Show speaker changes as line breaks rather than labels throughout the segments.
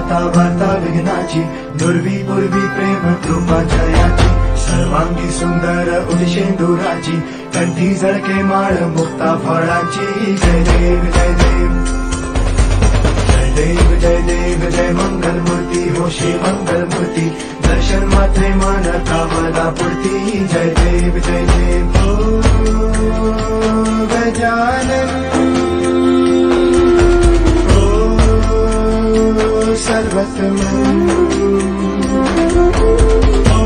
हरता वार्ता विघ्नाची, दुर्वी पूर्वी प्रेम कृपा जयाची, सर्वांगी सुंदर उदिशेंदुराची, कंठी झळके माळ मुक्ता फळाची। जय देव जय देव जय देव जय देव जय मंगल मूर्ती हो श्री मंगल मूर्ती, दर्शन मात्रे मानता वदा पुरती। जय देव जय देव ओ गजानन ओ सर्वतमन ओ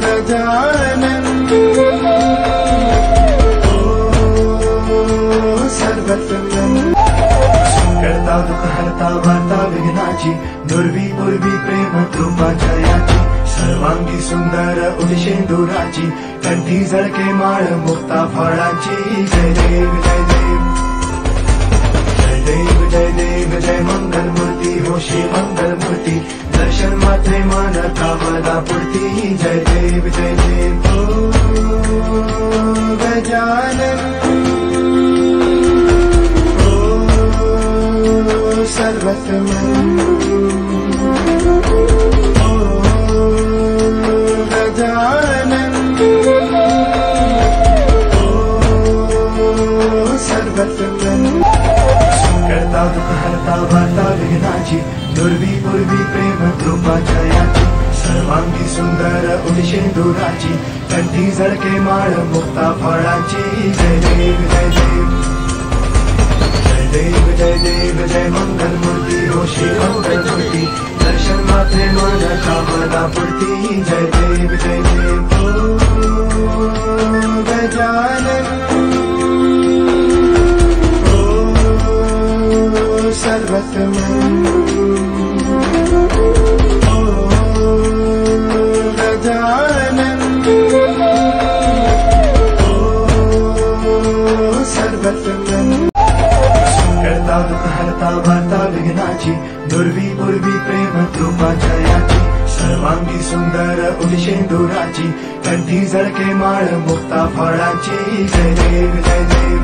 गजानन ओ सर्वतमन, करता दुख हरता वार्ता विघ्नाची, दुर्वी पूर्वी प्रेम कृपा जयाची, सर्वांगी सुंदर उदिशेंदुराची, कंठी झळके माळ मुक्ता फळाची। जय देव जय देव जय देव जय देव जय मंगल मूर्ती हो श्री मंगल मूर्ती, दर्शन मात्रे मानता वदा पुरती। जय देव जय देव ओ गजानन ओ सर्वतमन ओ गजानन ओ सर्वतमन, करता दुख हरता वार्ता विघ्नाची, दुर्वी पूर्वी प्रेम कृपा जयाची, सर्वांगी सुंदर उदिशेंदुराची, कंठी झळके माळ मुक्ता फळाची। जय देव जय देव जय देव जय देव जय मंगल मूर्ती हो श्री मंगल मूर्ती, दर्शन मात्रे मानता वदा पुरती। जय देव जय देव ओ गजानन ओ सर्वतमन ओ गजानन ओ सर्वतमन, करता दुख हरता वार्ता विघ्नाची, दुर्वी पूर्वी प्रेम कृपा जयाची, सर्वांगी सुंदर उदिशेंदुराची, कंठी झळके माळ मुक्ता फळाची। जय देव जय देव